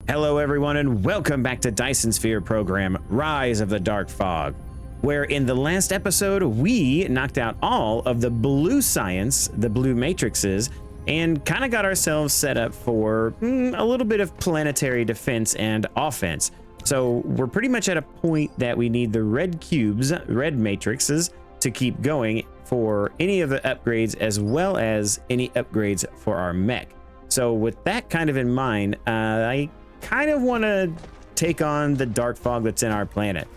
Hello everyone and welcome back to Dyson Sphere Program, Rise of the Dark Fog, where in the last episode we knocked out all of the blue science, the blue matrices, and kind of got ourselves set up for a little bit of planetary defense and offense. So we're pretty much at a point that we need the red cubes, red matrices, to keep going for any of the upgrades as well as any upgrades for our mech. So with that kind of in mind, I kind of want to take on the dark fog that's in our planet.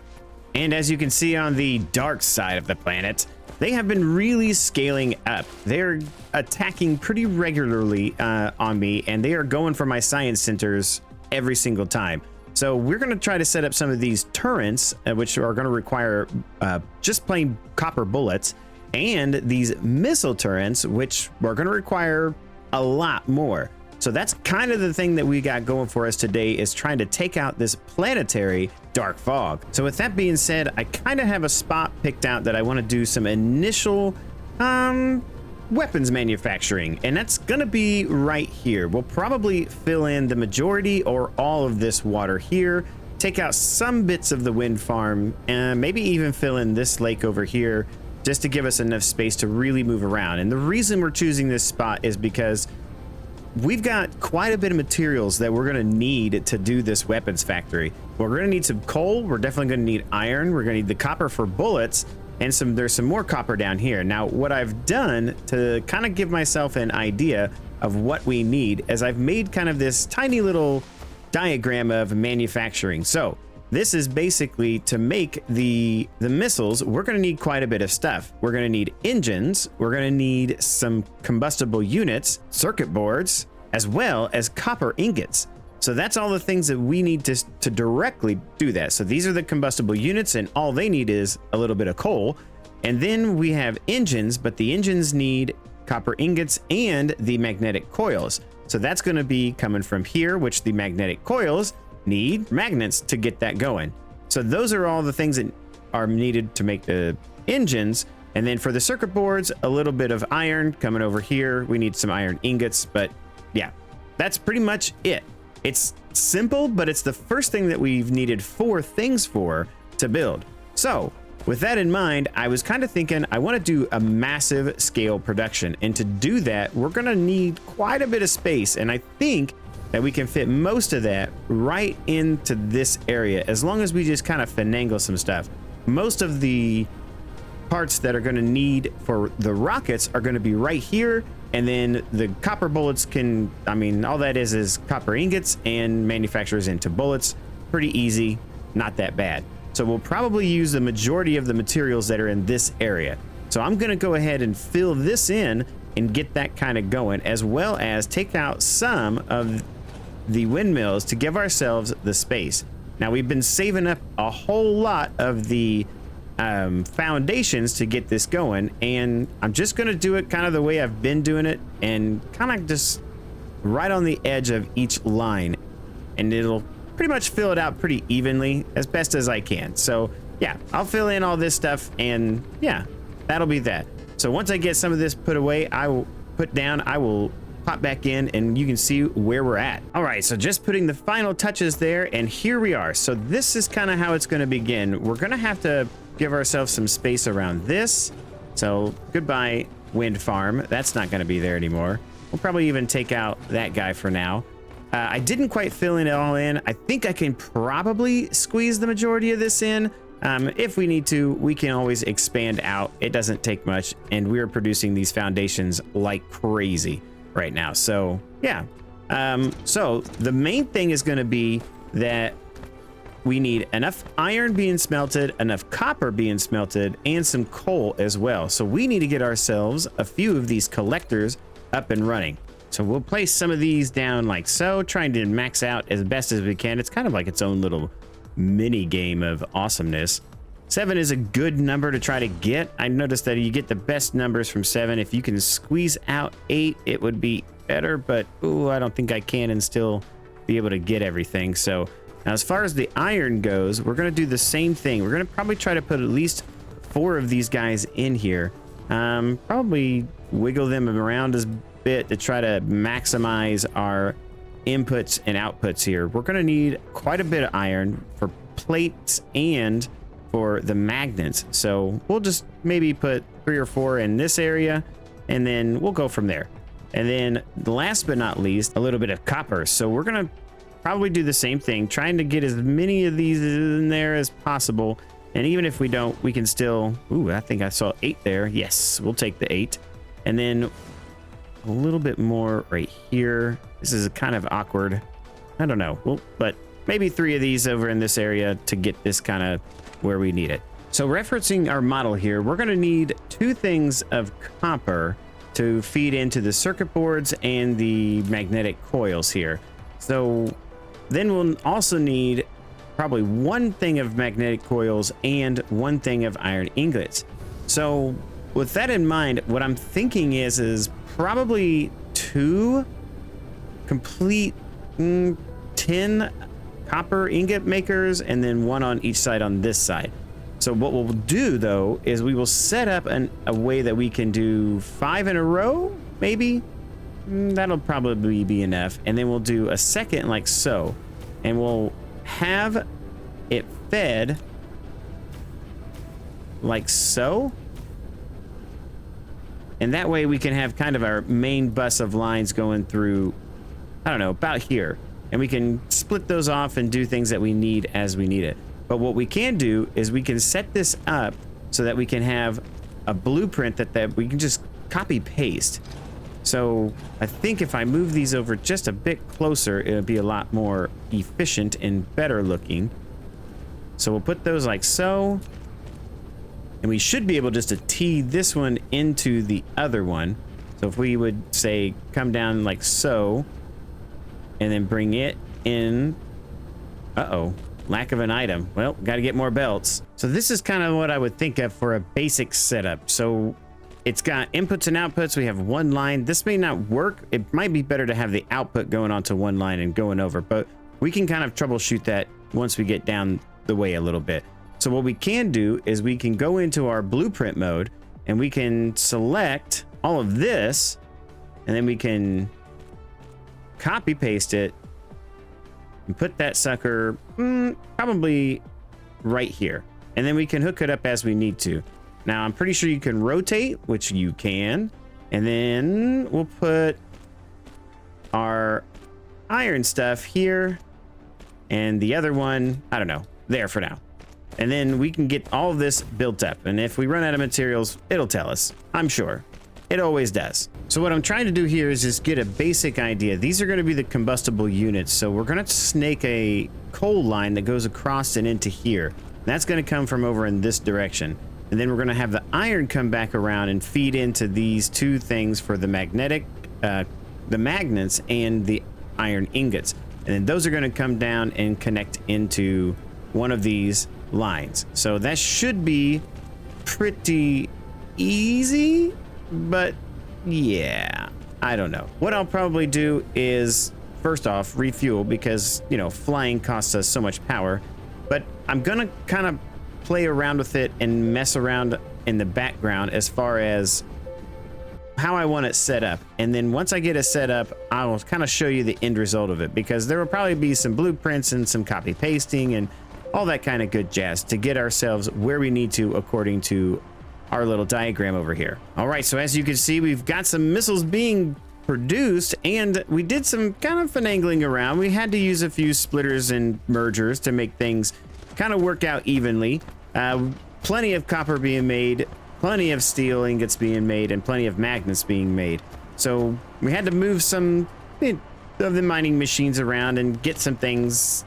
And as you can see on the dark side of the planet, they have been really scaling up. They're attacking pretty regularly on me, and they are going for my science centers every single time. So we're going to try to set up some of these turrets, which are going to require just plain copper bullets, and these missile turrets, which are going to require a lot more. So that's kind of the thing that we got going for us today, is trying to take out this planetary dark fog. So with that being said, I kind of have a spot picked out that I want to do some initial weapons manufacturing, and that's gonna be right here. We'll probably fill in the majority or all of this water here, take out some bits of the wind farm, and maybe even fill in this lake over here just to give us enough space to really move around. And the reason we're choosing this spot is because we've got quite a bit of materials that we're going to need to do this weapons factory. We're going to need some coal. We're definitely going to need iron. We're going to need the copper for bullets, and there's some more copper down here. Now, what I've done to kind of give myself an idea of what we need is I've made kind of this tiny little diagram of manufacturing. So this is basically to make the missiles. We're going to need quite a bit of stuff. We're going to need engines. We're going to need some combustible units, circuit boards, as well as copper ingots. So that's all the things that we need to directly do that. So these are the combustible units, and all they need is a little bit of coal. And then we have engines, but the engines need copper ingots and the magnetic coils. So that's going to be coming from here, which the magnetic coils need magnets to get that going. So those are all the things that are needed to make the engines. And then for the circuit boards, a little bit of iron coming over here. We need some iron ingots, but yeah, that's pretty much it. It's simple, but it's the first thing that we've needed 4 things for to build. So with that in mind, I was kind of thinking I want to do a massive scale production. And to do that, we're going to need quite a bit of space. And I think that we can fit most of that right into this area, as long as we just kind of finagle some stuff. Most of the parts that are going to need for the rockets are going to be right here, and then the copper bullets can, I mean, all that is copper ingots and manufactures into bullets. Pretty easy, not that bad. So we'll probably use the majority of the materials that are in this area. So I'm going to go ahead and fill this in and get that kind of going, as well as take out some of the windmills to give ourselves the space. Now, we've been saving up a whole lot of the foundations to get this going, and I'm just going to do it kind of the way I've been doing it, and kind of just right on the edge of each line, and it'll pretty much fill it out pretty evenly as best as I can. So yeah, I'll fill in all this stuff, and yeah, that'll be that. So once I get some of this put away, I will pop back in and you can see where we're at. All right, so just putting the final touches there, and here we are. So this is kind of how it's going to begin. We're going to have to give ourselves some space around this. So goodbye wind farm. That's not going to be there anymore. We'll probably even take out that guy for now. I didn't quite fill it all in. I think I can probably squeeze the majority of this in. If we need to, we can always expand out. It doesn't take much, and we are producing these foundations like crazy right now. So yeah, so the main thing is going to be that we need enough iron being smelted, enough copper being smelted, and some coal as well. So we need to get ourselves a few of these collectors up and running. So we'll place some of these down like so, trying to max out as best as we can. It's kind of like its own little mini game of awesomeness. 7 is a good number to try to get. I noticed that you get the best numbers from 7. If you can squeeze out 8, it would be better, but ooh, I don't think I can and still be able to get everything. So now as far as the iron goes, we're going to do the same thing. We're going to probably try to put at least 4 of these guys in here. Probably wiggle them around a bit to try to maximize our inputs and outputs here, we're going to need quite a bit of iron for plates and for the magnets. So we'll just maybe put 3 or 4 in this area, and then we'll go from there. And then last but not least, a little bit of copper. So we're going to probably do the same thing, trying to get as many of these in there as possible. And even if we don't, we can still, ooh, I think I saw 8 there. Yes, we'll take the 8. And then a little bit more right here. This is kind of awkward. I don't know. Well, but maybe 3 of these over in this area to get this kind of where we need it. So referencing our model here, we're going to need 2 things of copper to feed into the circuit boards and the magnetic coils here. So then we'll also need probably 1 thing of magnetic coils and 1 thing of iron ingots. So with that in mind, what I'm thinking is probably 2 complete 10 copper ingot makers, and then 1 on each side on this side. So what we'll do though is we will set up a way that we can do 5 in a row, maybe. That'll probably be enough. And then we'll do a second like so, and we'll have it fed like so. And that way we can have kind of our main bus of lines going through, I don't know, about here. And we can split those off and do things that we need as we need it. But what we can do is we can set this up so that we can have a blueprint that we can just copy paste. So I think if I move these over just a bit closer, it'll be a lot more efficient and better looking. So we'll put those like so. And we should be able just to tee this one into the other one. So if we would say come down like so, and then bring it in. Uh-oh, lack of an item. Well, got to get more belts. So this is kind of what I would think of for a basic setup. So it's got inputs and outputs. We have 1 line. This may not work. It might be better to have the output going onto 1 line and going over, but we can kind of troubleshoot that once we get down the way a little bit. So what we can do is we can go into our blueprint mode, and we can select all of this, and then we can copy paste it and put that sucker probably right here, and then we can hook it up as we need to. Now I'm pretty sure you can rotate, which you can, and then we'll put our iron stuff here, and the other one, I don't know, there for now. And then we can get all of this built up, and if we run out of materials, it'll tell us, I'm sure. It always does. So what I'm trying to do here is just get a basic idea. These are going to be the combustible units. So we're going to snake a coal line that goes across and into here. That's going to come from over in this direction. And then we're going to have the iron come back around and feed into these 2 things for the magnetic, the magnets and the iron ingots. And then those are going to come down and connect into one of these lines. So that should be pretty easy. But yeah, I don't know. What I'll probably do is first off refuel, because you know flying costs us so much power, but I'm gonna kind of play around with it and mess around in the background as far as how I want it set up. And then once I get it set up, I'll kind of show you the end result of it, because there will probably be some blueprints and some copy pasting and all that kind of good jazz to get ourselves where we need to according to our little diagram over here. All right, so as you can see, we've got some missiles being produced, and we did some kind of finagling around. We had to use a few splitters and mergers to make things kind of work out evenly. Plenty of copper being made, plenty of steel ingots being made, and plenty of magnets being made. So we had to move some of the mining machines around and get some things,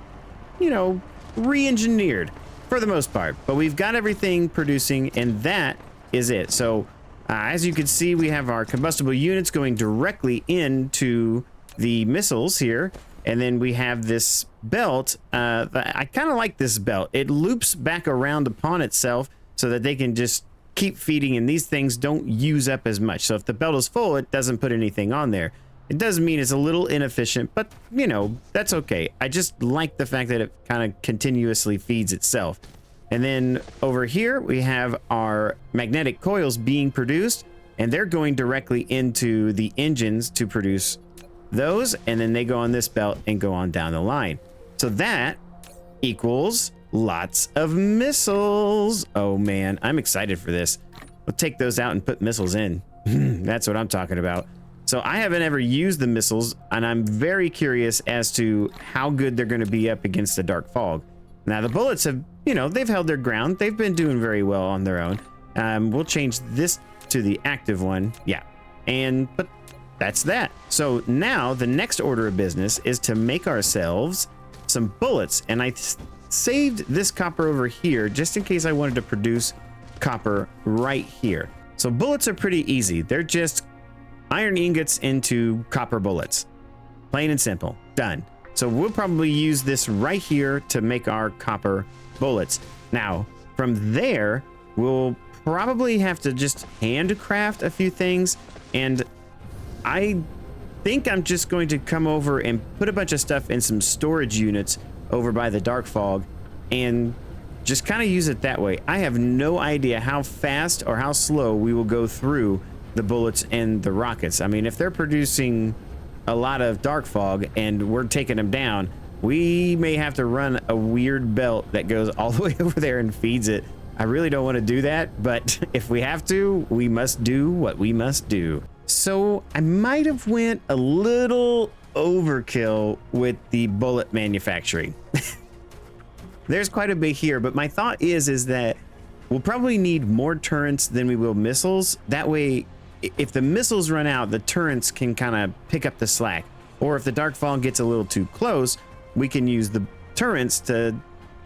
you know, re-engineered for the most part. But we've got everything producing, and that is it. So as you can see, we have our combustible units going directly into the missiles here, and then we have this belt. I kind of like this belt. It loops back around upon itself so that they can just keep feeding, and these things don't use up as much. So if the belt is full, it doesn't put anything on there. It does mean it's a little inefficient, but you know, that's okay. I just like the fact that it kind of continuously feeds itself. And then over here, we have our magnetic coils being produced, and they're going directly into the engines to produce those, and then they go on this belt and go on down the line. So that equals lots of missiles. Oh man, I'm excited for this. We'll take those out and put missiles in. That's what I'm talking about. So I haven't ever used the missiles, and I'm very curious as to how good they're going to be up against the dark fog. Now the bullets have, you know, they've held their ground. They've been doing very well on their own. We'll change this to the active one. Yeah. But that's that. So now the next order of business is to make ourselves some bullets. And I saved this copper over here just in case I wanted to produce copper right here. So bullets are pretty easy. They're just iron ingots into copper bullets. Plain and simple. Done. So we'll probably use this right here to make our copper bullets. Now, from there, we'll probably have to just handcraft a few things. And I think I'm just going to come over and put a bunch of stuff in some storage units over by the dark fog and just kind of use it that way. I have no idea how fast or how slow we will go through the bullets and the rockets. I mean, if they're producing a lot of dark fog and we're taking them down, we may have to run a weird belt that goes all the way over there and feeds it. I really don't want to do that, but if we have to, we must do what we must do. So I might have went a little overkill with the bullet manufacturing. There's quite a bit here, but my thought is that we'll probably need more turrets than we will missiles. That way, if the missiles run out, the turrets can kind of pick up the slack. Or if the dark fog gets a little too close, we can use the turrets to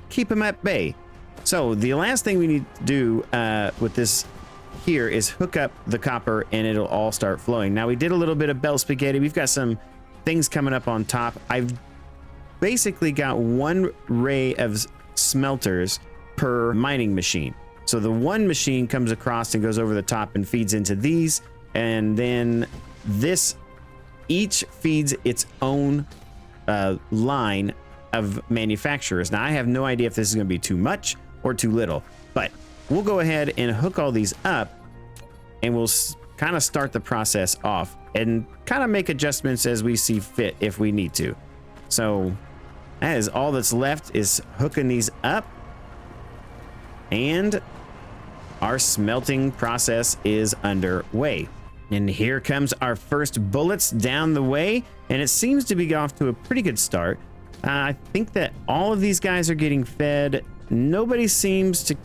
keep them at bay. So the last thing we need to do with this here is hook up the copper and it'll all start flowing. Now we did a little bit of bell spaghetti. We've got some things coming up on top. I've basically got one ray of smelters per mining machine. So the one machine comes across and goes over the top and feeds into these. And then this each feeds its own line of manufacturers. Now I have no idea if this is going to be too much or too little, but we'll go ahead and hook all these up and we'll kind of start the process off and kind of make adjustments as we see fit if we need to. So that is all that's left, is hooking these up, and our smelting process is underway. And here comes our first bullets down the way, and it seems to be off to a pretty good start. I think that all of these guys are getting fed. Nobody seems to,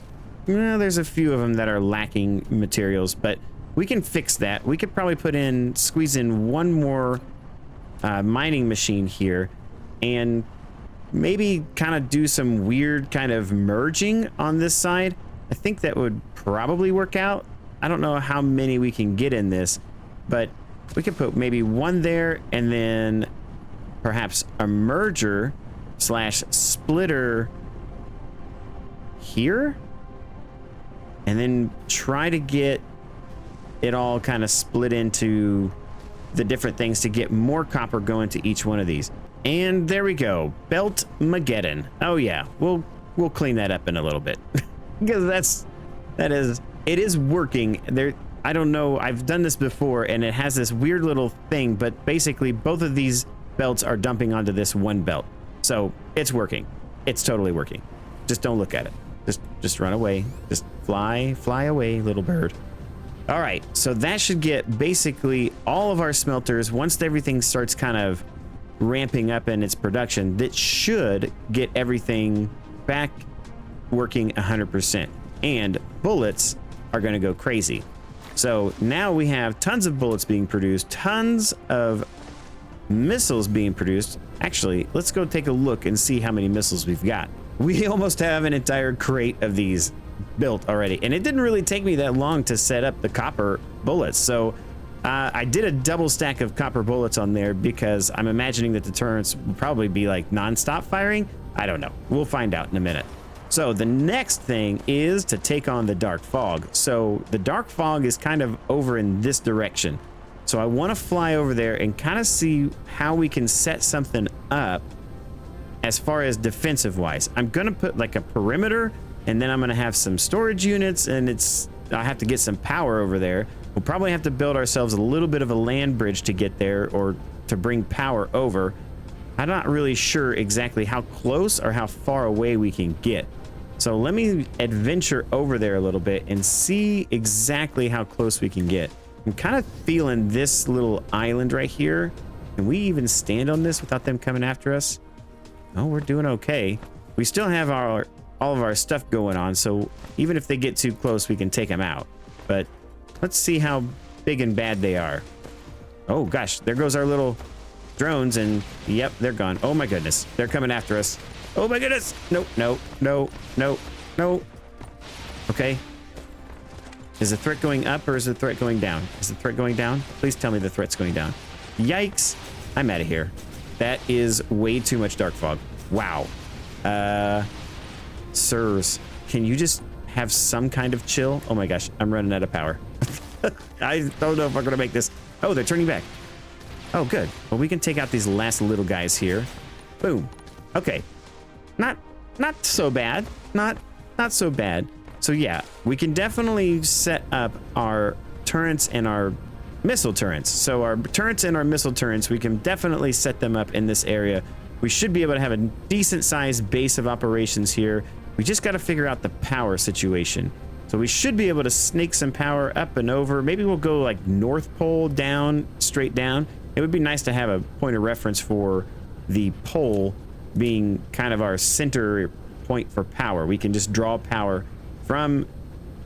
well, there's a few of them that are lacking materials, but we can fix that. We could probably squeeze in one more mining machine here and maybe kind of do some weird kind of merging on this side. I think that would probably work out. I don't know how many we can get in this, but we could put maybe one there and then perhaps a merger slash splitter here, and then try to get it all kind of split into the different things to get more copper going to each one of these. And there we go, Belt Mageddon. Oh yeah, we'll clean that up in a little bit because it is working there. I don't know, I've done this before and it has this weird little thing, but basically both of these belts are dumping onto this one belt. So it's working. It's totally working. Just don't look at it. Just run away. Just fly away, little bird. All right, so that should get basically all of our smelters. Once everything starts kind of ramping up in its production, that should get everything back working 100%. And bullets are going to go crazy. So now we have tons of bullets being produced, tons of missiles being produced. Actually, let's go take a look and see how many missiles we've got. We almost have an entire crate of these built already, and it didn't really take me that long to set up the copper bullets. So I did a double stack of copper bullets on there because I'm imagining that the turrets will probably be like non-stop firing. I don't know. We'll find out in a minute. So the next thing is to take on the dark fog. So the dark fog is kind of over in this direction. So I want to fly over there and kind of see how we can set something up as far as defensive wise. I'm going to put like a perimeter, and then I'm going to have some storage units, and I have to get some power over there. We'll probably have to build ourselves a little bit of a land bridge to get there, or to bring power over. I'm not really sure exactly how close or how far away we can get. So let me adventure over there a little bit and see exactly how close we can get. I'm kind of feeling this little island right here. Can we even stand on this without them coming after us? Oh, we're doing okay. We still have all of our stuff going on, so even if they get too close, we can take them out. But let's see how big and bad they are. Oh gosh, there goes our little drones, and yep, they're gone. Oh my goodness, they're coming after us. Oh my goodness. No, no, no, no, no. Okay. Is the threat going up or is the threat going down? Is the threat going down? Please tell me the threat's going down. Yikes. I'm out of here. That is way too much dark fog. Wow. Sirs, can you just have some kind of chill? Oh my gosh, I'm running out of power. I don't know if I'm gonna make this. Oh, they're turning back. Oh, good. Well, we can take out these last little guys here. Boom. Okay. Not so bad. Not so bad. So yeah, we can definitely set up our turrets and our missile turrets. So our turrets and our missile turrets, we can definitely set them up in this area. We should be able to have a decent sized base of operations here. We just got to figure out the power situation. So we should be able to snake some power up and over. Maybe we'll go like North Pole down, straight down. It would be nice to have a point of reference for the pole being kind of our center point for power. We can just draw power from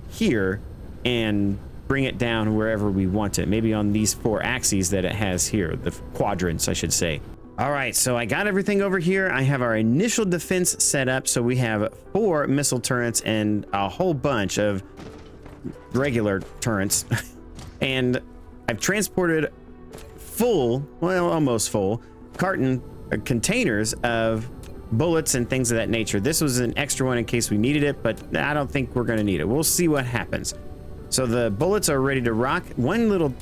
here and bring it down wherever we want it. Maybe on these 4 axes that it has here, the quadrants, I should say. All right, so I got everything over here. I have our initial defense set up. So we have 4 missile turrets and a whole bunch of regular turrets. And I've transported full, well, almost full containers of bullets and things of that nature. This was an extra one in case we needed it, but I don't think we're going to need it. We'll see what happens. So the bullets are ready to rock. One little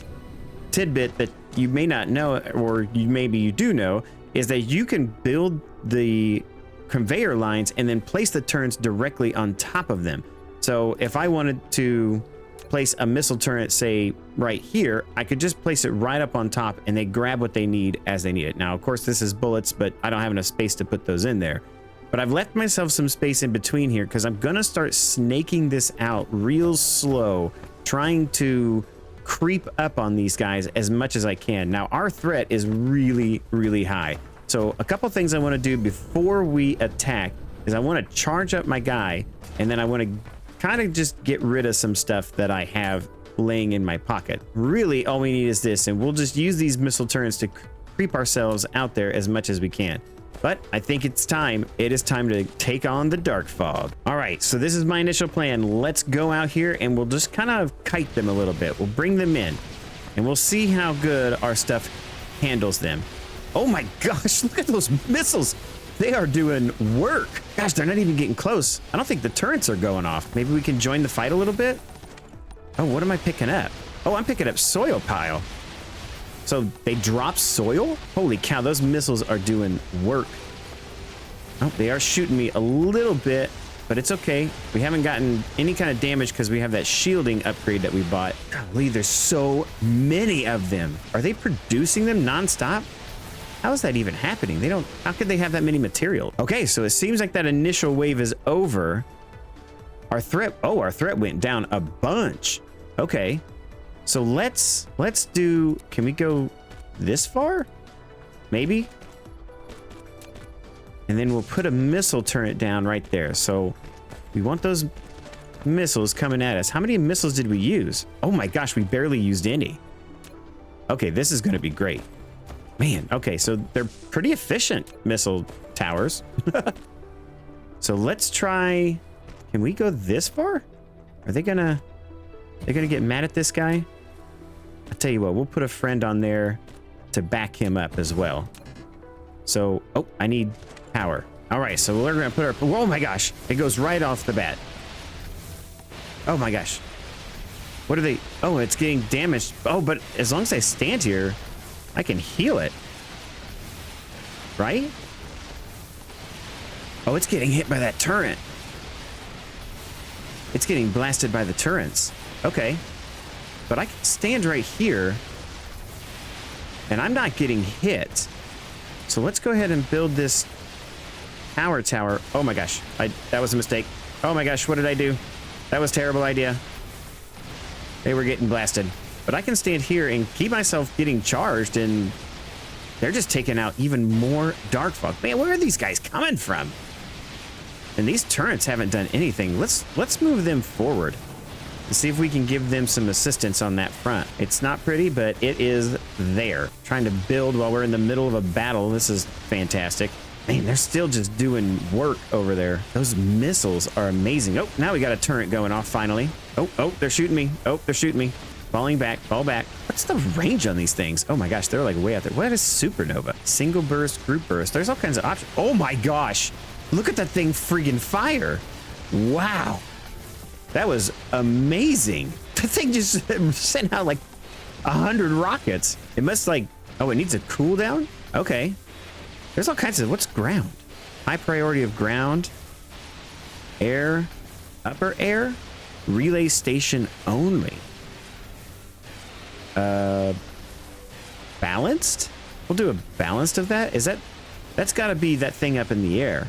tidbit that you may not know, or maybe you do know, is that you can build the conveyor lines and then place the turrets directly on top of them. So if I wanted to place a missile turret, say right here, I could just place it right up on top and they grab what they need as they need it. Now, of course, this is bullets, but I don't have enough space to put those in there. But I've left myself some space in between here because I'm going to start snaking this out real slow, trying to creep up on these guys as much as I can. Now, our threat is really, really high. So a couple things I want to do before we attack is I want to charge up my guy, and then I want to kind of just get rid of some stuff that I have laying in my pocket. Really, all we need is this, and we'll just use these missile turrets to creep ourselves out there as much as we can. But I think it's time. It is time to take on the dark fog. All right, so this is my initial plan. Let's go out here and we'll just kind of kite them a little bit. We'll bring them in and we'll see how good our stuff handles them. Oh my gosh, look at those missiles. They are doing work. Gosh, they're not even getting close. I don't think the turrets are going off. Maybe we can join the fight a little bit. Oh, what am I picking up? Oh, I'm picking up soil pile. So they drop soil? Holy cow, those missiles are doing work. Oh, they are shooting me a little bit, but it's okay. We haven't gotten any kind of damage because we have that shielding upgrade that we bought. Golly, there's so many of them. Are they producing them nonstop? How is that even happening? How could they have that many material? Okay, so it seems like that initial wave is over. Our threat went down a bunch. Okay. So let's do, can we go this far? Maybe? And then we'll put a missile turret down right there. So we want those missiles coming at us. How many missiles did we use? Oh my gosh, we barely used any. Okay, this is going to be great. Man, okay, so they're pretty efficient missile towers. So let's try, can we go this far? Are they gonna get mad at this guy? I'll tell you what, we'll put a friend on there to back him up as well. So, oh, I need power. All right, so we're gonna put our, oh my gosh, it goes right off the bat. Oh my gosh. What are they? Oh, it's getting damaged. Oh, but as long as I stand here, I can heal it. Right? Oh, it's getting hit by that turret. It's getting blasted by the turrets. Okay. But I can stand right here and I'm not getting hit. So let's go ahead and build this tower. Oh my gosh, that was a mistake. Oh my gosh, what did I do? That was a terrible idea. They were getting blasted. But I can stand here and keep myself getting charged, and they're just taking out even more dark fog. Man, where are these guys coming from? And these turrets haven't done anything. Let's move them forward and see if we can give them some assistance on that front. It's not pretty, but it is there. Trying to build while we're in the middle of a battle. This is fantastic. Man, they're still just doing work over there. Those missiles are amazing. Oh, now we got a turret going off finally. Oh, they're shooting me. Oh, they're shooting me. Falling back, fall back. What's the range on these things? Oh my gosh, they're like way out there. What is supernova? Single burst, group burst. There's all kinds of options. Oh my gosh. Look at that thing friggin' fire. Wow. That was amazing. The thing just sent out like 100 rockets. It must like, oh, it needs a cooldown? Okay. There's all kinds of, what's ground? High priority of ground. Air. Upper air. Relay station only. Balanced? We'll do a balanced of that. That's got to be that thing up in the air.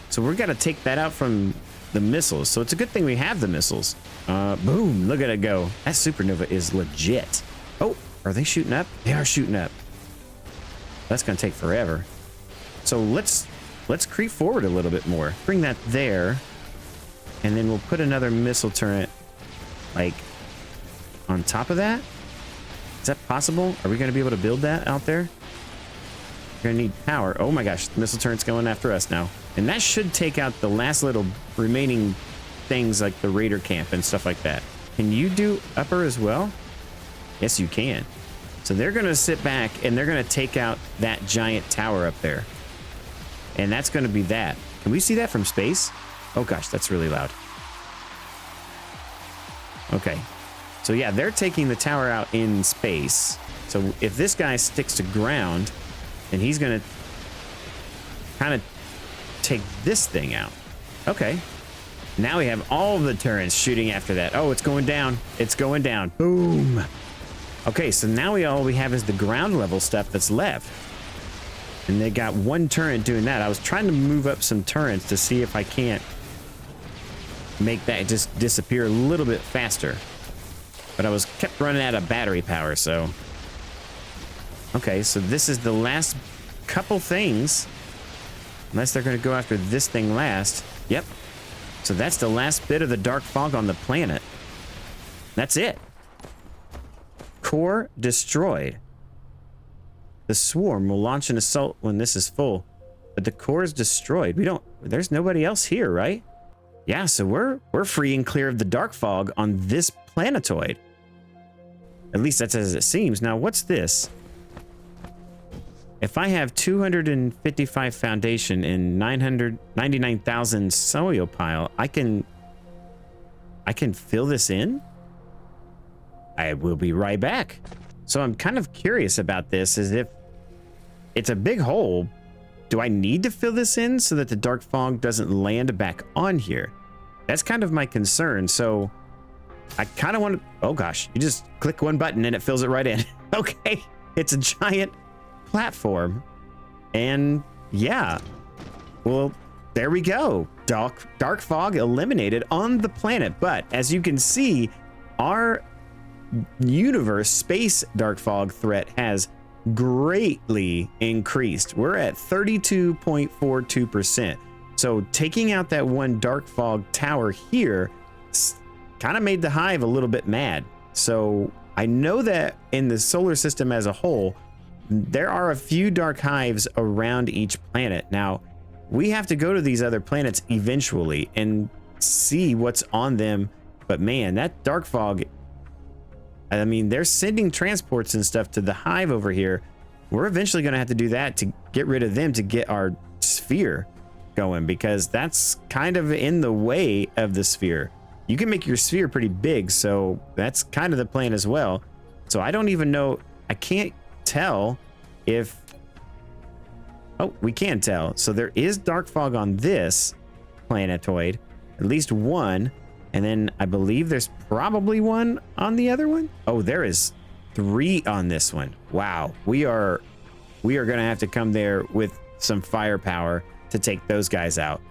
So we're going to take that out from the missiles. So it's a good thing we have the missiles. Boom, look at it go. That supernova is legit. Oh, are they shooting up? They are shooting up. That's going to take forever. So let's creep forward a little bit more. Bring that there. And then we'll put another missile turret like on top of that. Is that possible? Are we going to be able to build that out there? We're going to need power. Oh my gosh, the missile turret's going after us now. And that should take out the last little remaining things like the raider camp and stuff like that. Can you do upper as well? Yes, you can. So they're going to sit back and they're going to take out that giant tower up there. And that's going to be that. Can we see that from space? Oh gosh, that's really loud. Okay. So yeah, they're taking the tower out in space. So if this guy sticks to ground, then he's going to kind of take this thing out. Okay. Now we have all the turrets shooting after that. Oh, it's going down. It's going down. Boom. Okay, so now all we have is the ground level stuff that's left. And they got one turret doing that. I was trying to move up some turrets to see if I can't make that just disappear a little bit faster. But I was kept running out of battery power, so. Okay, so this is the last couple things. Unless they're going to go after this thing last. Yep. So that's the last bit of the dark fog on the planet. That's it. Core destroyed. The swarm will launch an assault when this is full. But the core is destroyed. There's nobody else here, right? Yeah, so we're free and clear of the dark fog on this planetoid. At least that's as it seems. Now, what's this? If I have 255 foundation and 999,000 soil pile, I can fill this in? I will be right back. So I'm kind of curious about this, as if it's a big hole. Do I need to fill this in so that the dark fog doesn't land back on here? That's kind of my concern. So I kind of want to, oh gosh, you just click one button and it fills it right in. Okay, it's a giant platform. And yeah, well, there we go. Dark fog eliminated on the planet. But as you can see, our universe space dark fog threat has greatly increased. We're at 32.42%. So taking out that one dark fog tower here kind of made the hive a little bit mad. So I know that in the solar system as a whole, there are a few dark hives around each planet. Now, we have to go to these other planets eventually and see what's on them. But man, that dark fog, I mean, they're sending transports and stuff to the hive over here. We're eventually going to have to do that to get rid of them to get our sphere going, because that's kind of in the way of the sphere. You can make your sphere pretty big, so that's kind of the plan as well. So I don't even know, I can't tell if, oh, we can tell. So there is dark fog on this planetoid, at least one. And then I believe there's probably one on the other one. Oh, there is 3 on this one. Wow, we are gonna have to come there with some firepower to take those guys out.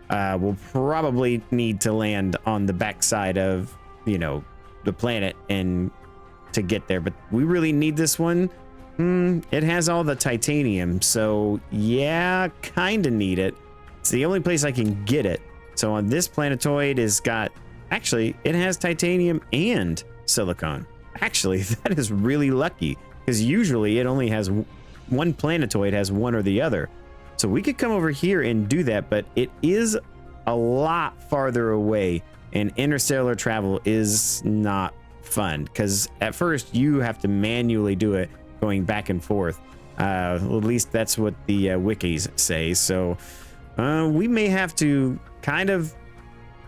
We'll probably need to land on the backside of, you know, the planet and to get there, but we really need this one. It has all the titanium, so yeah, kind of need it. It's the only place I can get it. So on this planetoid is got, actually, it has titanium and silicon. Actually, that is really lucky, because usually it only has one planetoid has one or the other. So we could come over here and do that, but it is a lot farther away, and interstellar travel is not fun, because at first you have to manually do it, going back and forth. At least that's what the wikis say. So we may have to kind of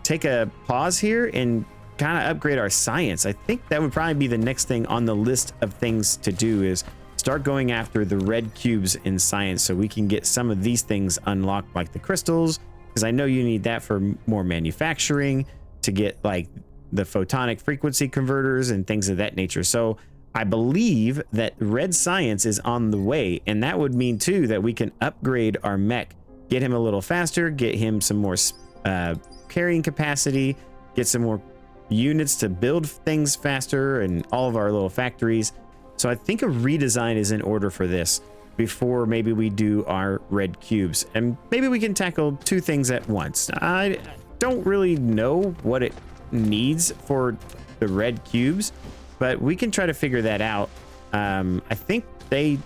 take a pause here and kind of upgrade our science. I think that would probably be the next thing on the list of things to do, is start going after the red cubes in science so we can get some of these things unlocked, like the crystals, because I know you need that for more manufacturing, to get like the photonic frequency converters and things of that nature. So I believe that red science is on the way, and that would mean too that we can upgrade our mech, get him a little faster, get him some more carrying capacity, get some more units to build things faster, and all of our little factories. So I think a redesign is in order for this before maybe we do our red cubes, and maybe we can tackle 2 things at once. I don't really know what it needs for the red cubes, but we can try to figure that out. I think I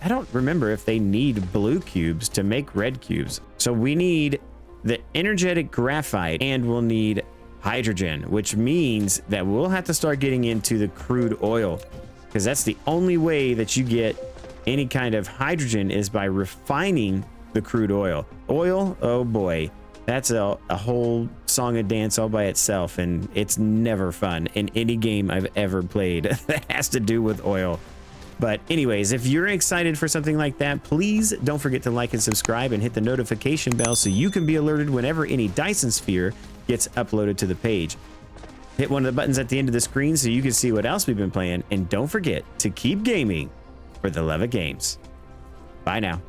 don't remember if they need blue cubes to make red cubes. So we need the energetic graphite, and we'll need hydrogen, which means that we'll have to start getting into the crude oil, because that's the only way that you get any kind of hydrogen, is by refining the crude oil. Oil, oh boy, that's a whole song and dance all by itself, and it's never fun in any game I've ever played that has to do with oil. But anyways, if you're excited for something like that, please don't forget to like and subscribe and hit the notification bell so you can be alerted whenever any Dyson Sphere gets uploaded to the page. Hit one of the buttons at the end of the screen so you can see what else we've been playing, and don't forget to keep gaming for the love of games. Bye now.